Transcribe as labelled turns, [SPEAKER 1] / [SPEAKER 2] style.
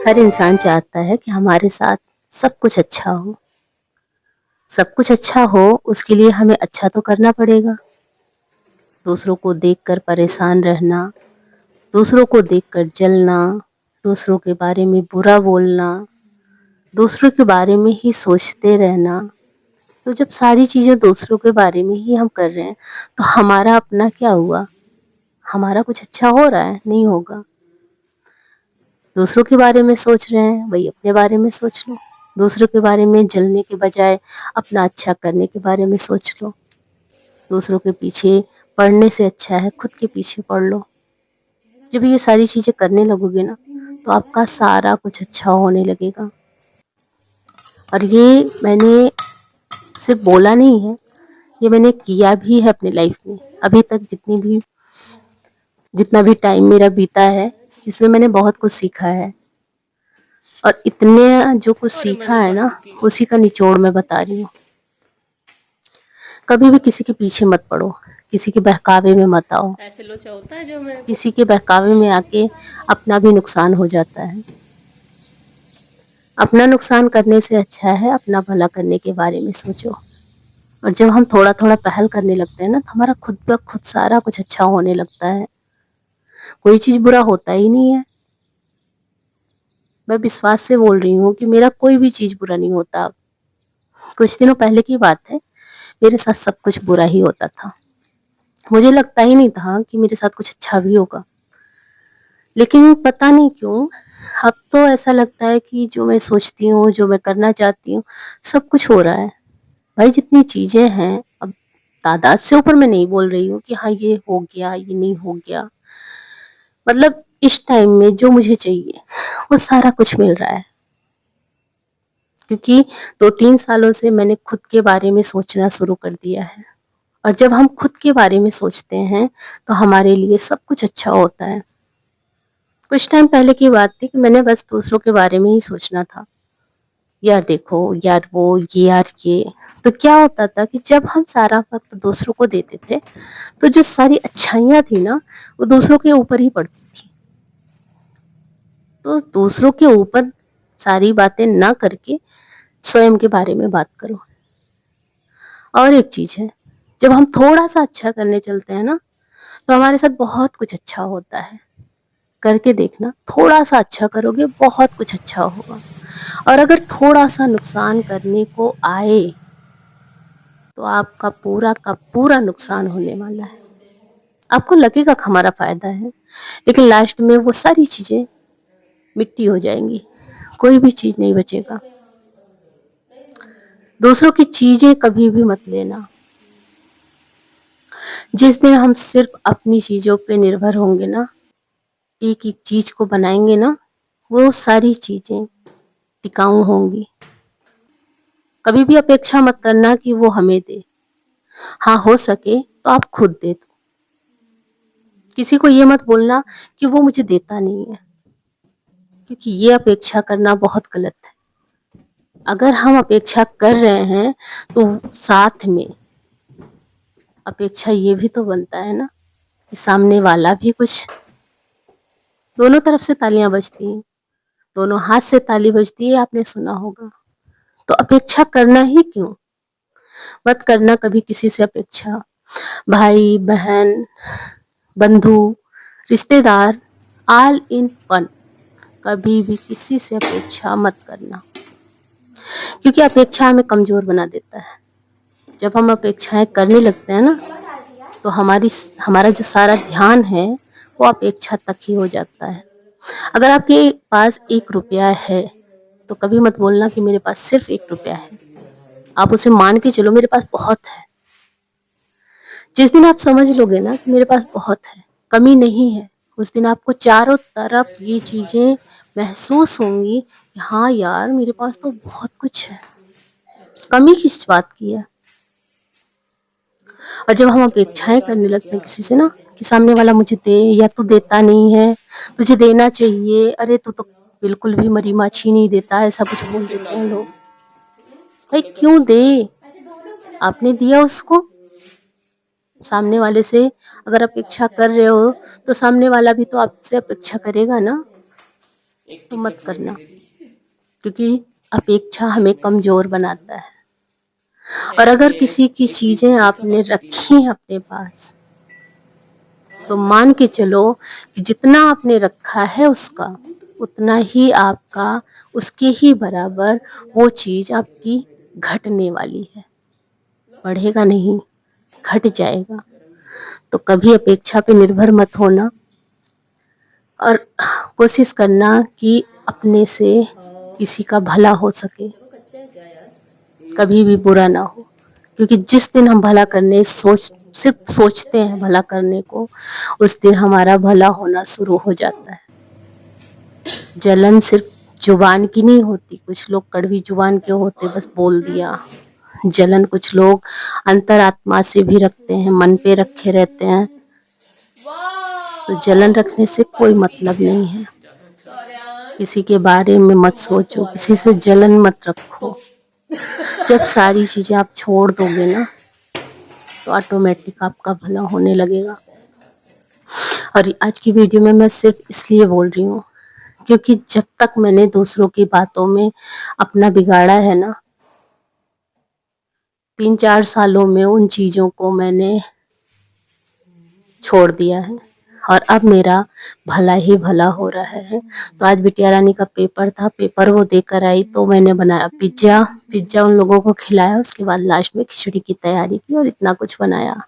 [SPEAKER 1] हर इंसान चाहता है कि हमारे साथ सब कुछ अच्छा हो। सब कुछ अच्छा हो उसके लिए हमें अच्छा तो करना पड़ेगा। दूसरों को देखकर परेशान रहना, दूसरों को देखकर जलना, दूसरों के बारे में बुरा बोलना, दूसरों के बारे में ही सोचते रहना। तो जब सारी चीज़ें दूसरों के बारे में ही हम कर रहे हैं तो हमारा अपना क्या हुआ? हमारा कुछ अच्छा हो रहा है? नहीं होगा। दूसरों के बारे में सोच रहे हैं, वही अपने बारे में सोच लो। दूसरों के बारे में जलने के बजाय अपना अच्छा करने के बारे में सोच लो। दूसरों के पीछे पढ़ने से अच्छा है खुद के पीछे पढ़ लो। जब ये सारी चीज़ें करने लगोगे ना तो आपका सारा कुछ अच्छा होने लगेगा। और ये मैंने सिर्फ बोला नहीं है, ये मैंने किया भी है अपनी लाइफ में। अभी तक जितना भी टाइम मेरा बीता है इसमें मैंने बहुत कुछ सीखा है। और इतने जो कुछ सीखा है ना उसी का निचोड़ मैं बता रही हूँ। कभी भी किसी के पीछे मत पड़ो, किसी के बहकावे में मत आओ।
[SPEAKER 2] ऐसे लोचा होता है जो मेरे को
[SPEAKER 1] किसी के बहकावे में आके अपना भी नुकसान हो जाता है। अपना नुकसान करने से अच्छा है अपना भला करने के बारे में सोचो। और जब हम थोड़ा थोड़ा पहल करने लगते हैं ना तो हमारा खुद ब खुद सारा कुछ अच्छा होने लगता है। कोई चीज़ बुरा होता ही नहीं है। मैं विश्वास से बोल रही हूँ कि मेरा कोई भी चीज़ बुरा नहीं होता। कुछ दिनों पहले की बात है, मेरे साथ सब कुछ बुरा ही होता था। मुझे लगता ही नहीं था कि मेरे साथ कुछ अच्छा भी होगा। लेकिन पता नहीं क्यों अब तो ऐसा लगता है कि जो मैं सोचती हूँ, जो मैं करना चाहती हूँ, सब कुछ हो रहा है। भाई जितनी चीज़ें हैं, अब तादाद से ऊपर मैं नहीं बोल रही हूँ कि हाँ ये हो गया, ये नहीं हो गया। मतलब इस टाइम में जो मुझे चाहिए वो सारा कुछ मिल रहा है। क्योंकि 2-3 सालों से मैंने खुद के बारे में सोचना शुरू कर दिया है। और जब हम खुद के बारे में सोचते हैं तो हमारे लिए सब कुछ अच्छा होता है। कुछ टाइम पहले की बात थी कि मैंने बस दूसरों के बारे में ही सोचना था। यार देखो, यार वो, ये यार ये। तो क्या होता था कि जब हम सारा वक्त दूसरों को देते थे तो जो सारी अच्छाइयाँ थी ना वो दूसरों के ऊपर ही पड़ती थी। तो दूसरों के ऊपर सारी बातें ना करके स्वयं के बारे में बात करो। और एक चीज़ है, जब हम थोड़ा सा अच्छा करने चलते हैं ना तो हमारे साथ बहुत कुछ अच्छा होता है। करके देखना, थोड़ा सा अच्छा करोगे बहुत कुछ अच्छा होगा। और अगर थोड़ा सा नुकसान करने को आए तो आपका पूरा का पूरा नुकसान होने वाला है। आपको लगेगा कि हमारा फायदा है, लेकिन लास्ट में वो सारी चीजें मिट्टी हो जाएंगी। कोई भी चीज नहीं बचेगा। दूसरों की चीजें कभी भी मत लेना। जिस दिन हम सिर्फ अपनी चीजों पे निर्भर होंगे ना, एक एक चीज को बनाएंगे ना, वो सारी चीजें टिकाऊ होंगी। कभी भी अपेक्षा मत करना कि वो हमें दे। हाँ, हो सके तो आप खुद दे दो। किसी को ये मत बोलना कि वो मुझे देता नहीं है, क्योंकि ये अपेक्षा करना बहुत गलत है। अगर हम अपेक्षा कर रहे हैं तो साथ में अपेक्षा ये भी तो बनता है ना कि सामने वाला भी कुछ। दोनों तरफ से तालियां बजती हैं, दोनों हाथ से ताली बजती है, आपने सुना होगा। तो अपेक्षा करना ही क्यों? मत करना कभी किसी से अपेक्षा। भाई बहन, बंधु, रिश्तेदार, ऑल इन वन। कभी भी किसी से अपेक्षा मत करना, क्योंकि अपेक्षा हमें कमजोर बना देता है। जब हम अपेक्षाएं करने लगते हैं ना तो हमारा जो सारा ध्यान है वो अपेक्षा तक ही हो जाता है। अगर आपके पास 1 रुपया है तो कभी मत बोलना कि मेरे पास सिर्फ 1 रुपया है। आप उसे मान के चलो, मेरे पास बहुत है। जिस दिन आप समझ लोगे ना कि मेरे पास बहुत है, कमी नहीं है, उस दिन आपको चारों तरफ ये चीजें महसूस होंगी कि हाँ यार मेरे पास तो बहुत कुछ है, कमी किस बात की है। और जब हम अपेक्षाएं करने लगते हैं किसी से ना कि सामने वाला मुझे दे, या तू देता नहीं है, तुझे देना चाहिए, अरे तू तो बिल्कुल भी मरी माछी नहीं देता, ऐसा कुछ बोल देते हैं लोग। भाई क्यों दे? आपने दिया उसको। सामने वाले से अगर अपेक्षा कर रहे हो तो सामने वाला भी तो आपसे अपेक्षा करेगा ना। तो मत करना, क्योंकि अपेक्षा हमें कमज़ोर बनाता है। और अगर किसी की चीज़ें आपने रखी अपने पास, तो मान के चलो कि जितना आपने रखा है उसका उतना ही आपका, उसके ही बराबर वो चीज़ आपकी घटने वाली है, बढ़ेगा नहीं, घट जाएगा। तो कभी अपेक्षा पे निर्भर मत होना और कोशिश करना कि अपने से किसी का भला हो सके, कभी भी बुरा ना हो। क्योंकि जिस दिन हम भला करने सिर्फ सोचते हैं भला करने को, उस दिन हमारा भला होना शुरू हो जाता है। जलन सिर्फ जुबान की नहीं होती, कुछ लोग कड़वी जुबान के होते, बस बोल दिया। जलन कुछ लोग अंतरात्मा से भी रखते हैं, मन पे रखे रहते हैं। तो जलन रखने से कोई मतलब नहीं है। किसी के बारे में मत सोचो, किसी से जलन मत रखो। जब सारी चीजें आप छोड़ दोगे ना, तो ऑटोमेटिक आपका भला होने लगेगा। और आज की वीडियो में मैं सिर्फ इसलिए बोल रही हूँ क्योंकि जब तक मैंने दूसरों की बातों में अपना बिगाड़ा है ना, 3-4 सालों में उन चीज़ों को मैंने छोड़ दिया है और अब मेरा भला ही भला हो रहा है। तो आज बिटिया रानी का पेपर था, पेपर वो देकर आई, तो मैंने बनाया पिज्ज़ा उन लोगों को खिलाया, उसके बाद लास्ट में खिचड़ी की तैयारी की और इतना कुछ बनाया।